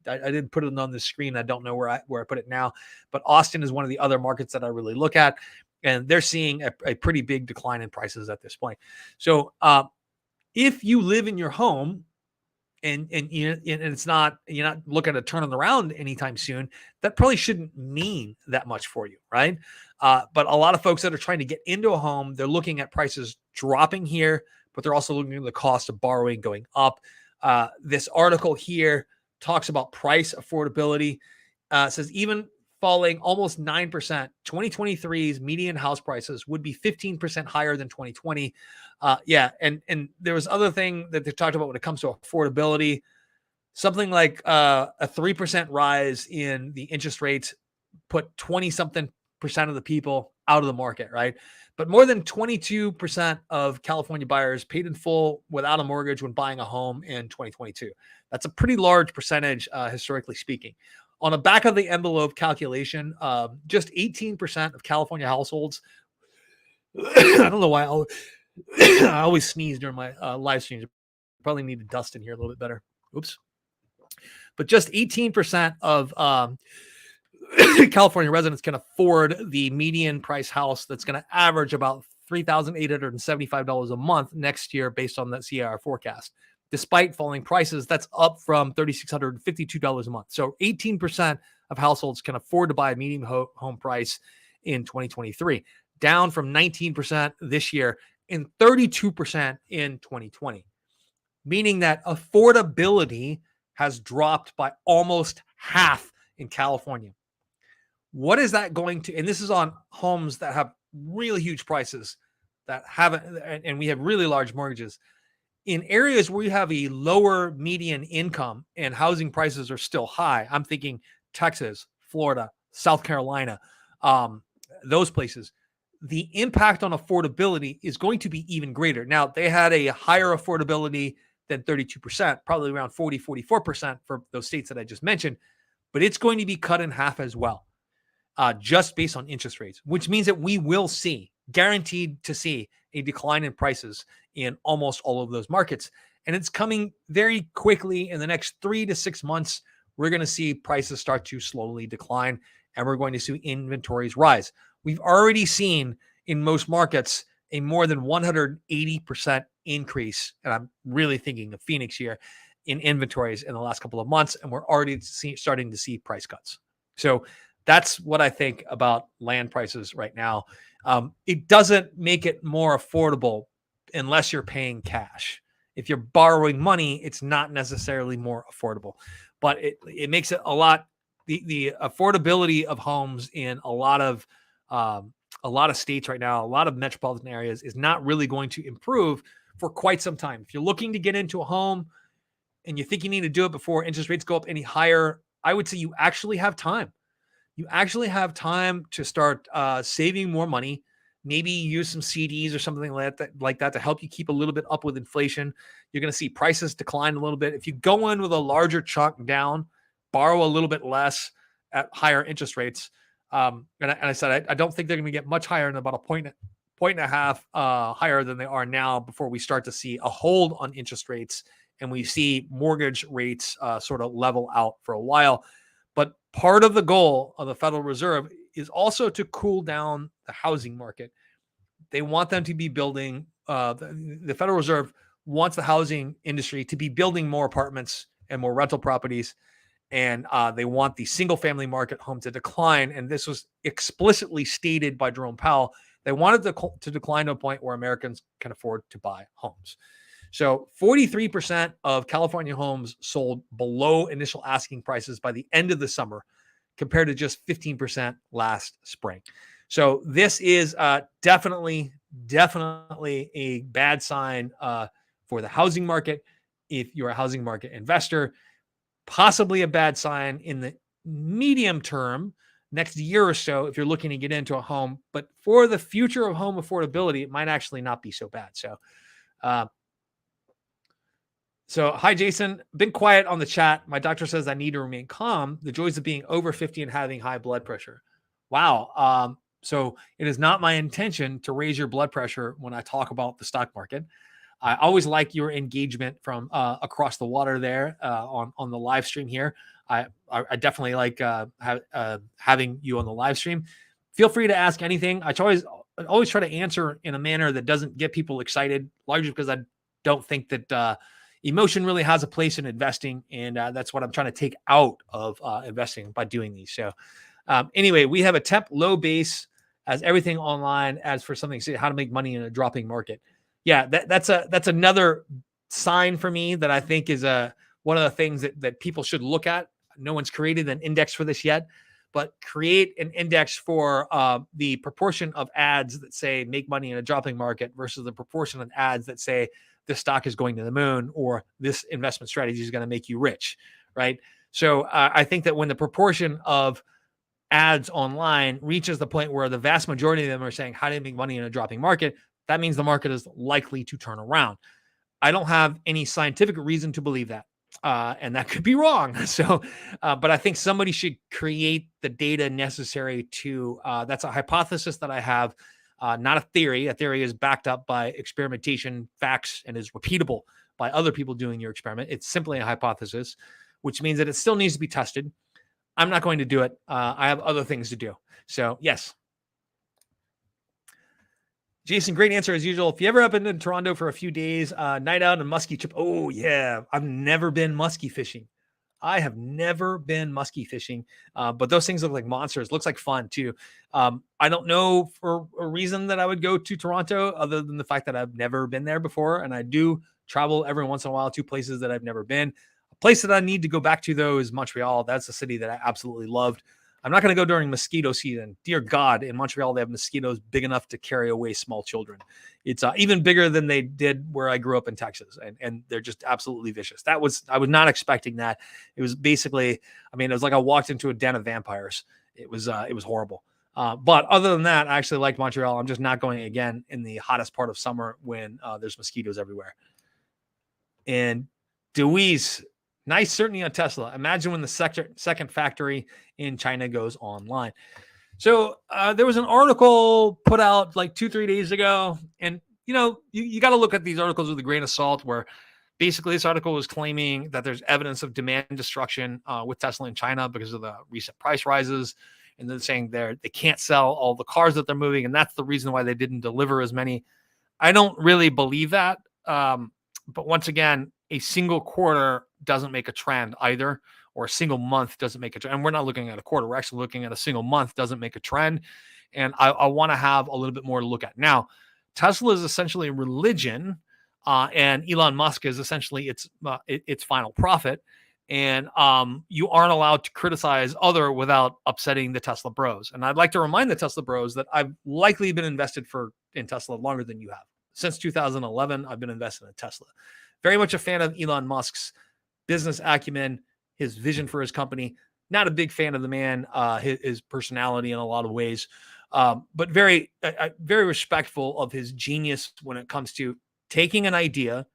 didn't put it on the screen. I don't know where I put it now. But Austin is one of the other markets that I really look at. And they're seeing a pretty big decline in prices at this point. So if you live in your home and it's not, you're not looking to turn it around anytime soon, that probably shouldn't mean that much for you, right? But a lot of folks that are trying to get into a home, they're looking at prices dropping here, but they're also looking at the cost of borrowing going up. This article here talks about price affordability. Says even falling almost 9%, 2023's median house prices would be 15% higher than 2020. And there was other thing that they talked about when it comes to affordability. Something like a 3% rise in the interest rates put 20 something percent of the people out of the market, right? But more than 22% of California buyers paid in full without a mortgage when buying a home in 2022. That's a pretty large percentage, historically speaking. On a back of the envelope calculation, just 18% of California households. I don't know why I always sneeze during my live streams. Probably need to dust in here a little bit better. Oops. But just 18% of California residents can afford the median price house that's going to average about $3,875 a month next year based on that CIR forecast. Despite falling prices, that's up from $3,652 a month. So 18% of households can afford to buy a median home price in 2023, down from 19% this year and 32% in 2020, meaning that affordability has dropped by almost half in California. What is that going to, and this is on homes that have really huge prices that haven't, and we have really large mortgages. In areas where you have a lower median income and housing prices are still high, I'm thinking Texas, Florida, South Carolina, those places, the impact on affordability is going to be even greater. Now, they had a higher affordability than 32%, probably around 44% for those states that I just mentioned, but it's going to be cut in half as well, just based on interest rates, which means that we will see, guaranteed to see, a decline in prices in almost all of those markets. And it's coming very quickly. In the next 3 to 6 months, we're going to see prices start to slowly decline, and we're going to see inventories rise. We've already seen in most markets a more than 180% increase, and I'm really thinking of Phoenix here, in inventories in the last couple of months, and we're already starting to see price cuts. So that's what I think about land prices right now. It doesn't make it more affordable unless you're paying cash. If you're borrowing money, it's not necessarily more affordable, but it makes it a lot. The affordability of homes in a lot of states right now, a lot of metropolitan areas, is not really going to improve for quite some time. If you're looking to get into a home and you think you need to do it before interest rates go up any higher, I would say you actually have time. You actually have time to start saving more money, maybe use some CDs or something like that to help you keep a little bit up with inflation. You're going to see prices decline a little bit. If you go in with a larger chunk down, borrow a little bit less at higher interest rates. And I said, I don't think they're going to get much higher than about a point and a half higher than they are now before we start to see a hold on interest rates and we see mortgage rates sort of level out for a while. But part of the goal of the Federal Reserve is also to cool down the housing market. They want them to be building, the Federal Reserve wants the housing industry to be building more apartments and more rental properties. And they want the single family market home to decline. And this was explicitly stated by Jerome Powell. They wanted to decline to a point where Americans can afford to buy homes. So 43% of California homes sold below initial asking prices by the end of the summer, compared to just 15% last spring. So this is definitely a bad sign for the housing market. If you're a housing market investor, possibly a bad sign in the medium term, next year or so, if you're looking to get into a home. But for the future of home affordability, it might actually not be so bad. So hi, Jason. Been quiet on the chat. My doctor says I need to remain calm. The joys of being over 50 and having high blood pressure. Wow. So it is not my intention to raise your blood pressure when I talk about the stock market. I always like your engagement from across the water there on the live stream here. I definitely like having you on the live stream. Feel free to ask anything. I always try to answer in a manner that doesn't get people excited, largely because I don't think that emotion really has a place in investing, and that's what I'm trying to take out of investing by doing these. So anyway, we have a temp low base as everything online. As for something, say how to make money in a dropping market. Yeah, that's another sign for me that I think is one of the things that people should look at. No one's created an index for this yet, but create an index for the proportion of ads that say make money in a dropping market versus the proportion of ads that say this stock is going to the moon or this investment strategy is going to make you rich, right? So I think that when the proportion of ads online reaches the point where the vast majority of them are saying how do you make money in a dropping market, that means the market is likely to turn around. I don't have any scientific reason to believe that. And that could be wrong. So, but I think somebody should create the data necessary to, that's a hypothesis that I have, not a theory. A theory is backed up by experimentation, facts, and is repeatable by other people doing your experiment. It's simply a hypothesis, which means that it still needs to be tested. I'm not going to do it. I have other things to do. So, yes. Jason, great answer as usual. If you ever up in Toronto for a few days, night out and muskie trip. Oh, yeah. I've never been muskie fishing. I have never been muskie fishing, but those things look like monsters. Looks like fun too. I don't know for a reason that I would go to Toronto other than the fact that I've never been there before. And I do travel every once in a while to places that I've never been. A place that I need to go back to, though, is Montreal. That's a city that I absolutely loved. I'm not going to go during mosquito season. Dear God, in Montreal, they have mosquitoes big enough to carry away small children. It's even bigger than they did where I grew up in Texas, and they're just absolutely vicious. I was not expecting that. It was basically, I mean, it was like I walked into a den of vampires. It was horrible. But other than that, I actually liked Montreal. I'm just not going again in the hottest part of summer when there's mosquitoes everywhere. And Deweese, nice certainty on Tesla. Imagine when the second factory in China goes online. So there was an article put out like 2-3 days ago. And, you got to look at these articles with a grain of salt, where basically this article was claiming that there's evidence of demand destruction with Tesla in China because of the recent price rises. And then saying they can't sell all the cars that they're moving. And that's the reason why they didn't deliver as many. I don't really believe that. But once again, a single quarter doesn't make a trend either, or a single month doesn't make a trend. And we're not looking at a quarter. We're actually looking at a single month doesn't make a trend. And I want to have a little bit more to look at. Now, Tesla is essentially a religion, and Elon Musk is essentially its final profit. And you aren't allowed to criticize other without upsetting the Tesla bros. And I'd like to remind the Tesla bros that I've likely been invested in Tesla longer than you have. Since 2011, I've been invested in Tesla. Very much a fan of Elon Musk's business acumen, his vision for his company. Not a big fan of the man, his personality in a lot of ways, but very, very respectful of his genius when it comes to taking an idea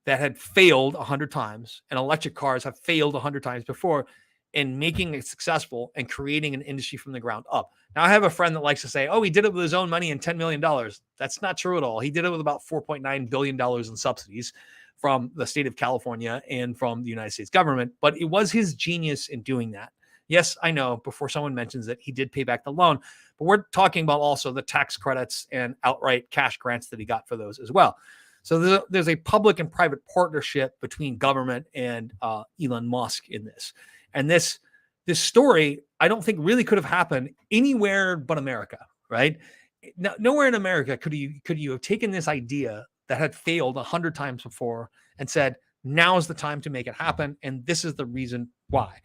that had failed 100 times, and electric cars have failed 100 times before, and making it successful and creating an industry from the ground up. Now, I have a friend that likes to say, oh, he did it with his own money and $10 million. That's not true at all. He did it with about $4.9 billion in subsidies from the state of California and from the United States government, but it was his genius in doing that. Yes, I know, before someone mentions it, he did pay back the loan, but we're talking about also the tax credits and outright cash grants that he got for those as well. So there's a public and private partnership between government and Elon Musk in this. And this story, I don't think really could have happened anywhere but America, right? Nowhere in America could you have taken this idea that had failed 100 times before and said, now is the time to make it happen. And this is the reason why.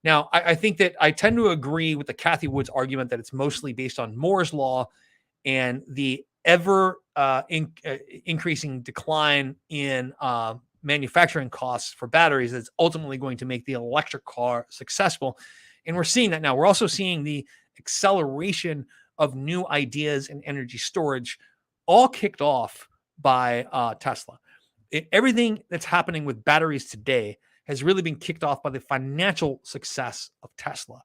Now, I think that I tend to agree with the Cathie Wood's argument that it's mostly based on Moore's law and the ever increasing decline in manufacturing costs for batteries that's ultimately going to make the electric car successful. And we're seeing that now. We're also seeing the acceleration of new ideas in energy storage, all kicked off by Tesla. Everything that's happening with batteries today has really been kicked off by the financial success of Tesla.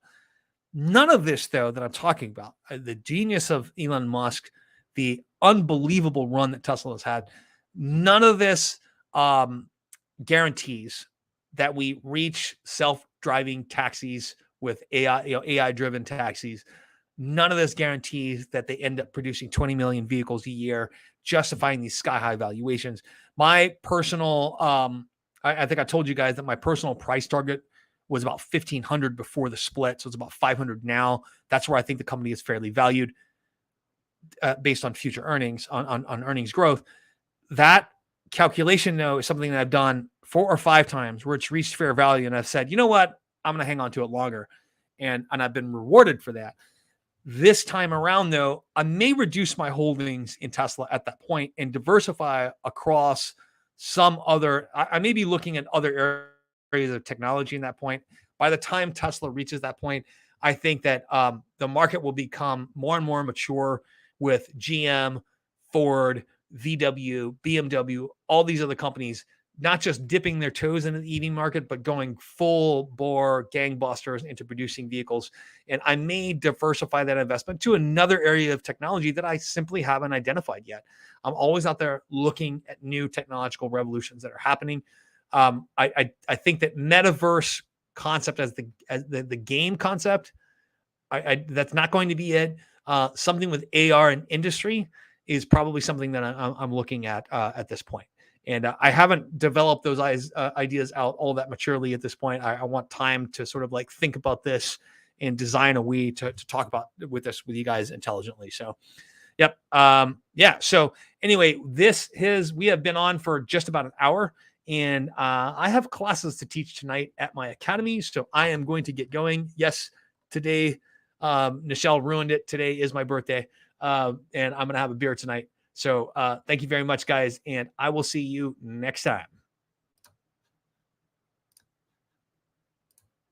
None of this, though, that I'm talking about, the genius of Elon Musk, the unbelievable run that Tesla has had, none of this guarantees that we reach self-driving taxis with AI-driven taxis. None of this guarantees that they end up producing 20 million vehicles a year, justifying these sky-high valuations. My personal I think I told you guys that my personal price target was about 1,500 before the split. So it's about 500 now. That's where I think the company is fairly valued based on future earnings, on earnings growth. That calculation, though, is something that I've done 4 or 5 times where it's reached fair value. And I've said, you know what? I'm going to hang on to it longer. And I've been rewarded for that. This time around, though, I may reduce my holdings in Tesla at that point and diversify across some other. I may be looking at other areas of technology in that point. By the time Tesla reaches that point, I think that the market will become more and more mature with GM, Ford, VW, BMW, all these other companies not just dipping their toes into the EV market, but going full bore gangbusters into producing vehicles. And I may diversify that investment to another area of technology that I simply haven't identified yet. I'm always out there looking at new technological revolutions that are happening. I think that metaverse concept as the game concept, that's not going to be it. Something with AR and industry is probably something that I'm looking at this point. And I haven't developed those ideas out all that maturely at this point. I want time to sort of like think about this and design a way to talk about with you guys intelligently. So, yep. Yeah. So anyway, we have been on for just about an hour, and I have classes to teach tonight at my academy. So I am going to get going. Yes, today, Nichelle ruined it. Today is my birthday. And I'm going to have a beer tonight. So thank you very much, guys. And I will see you next time.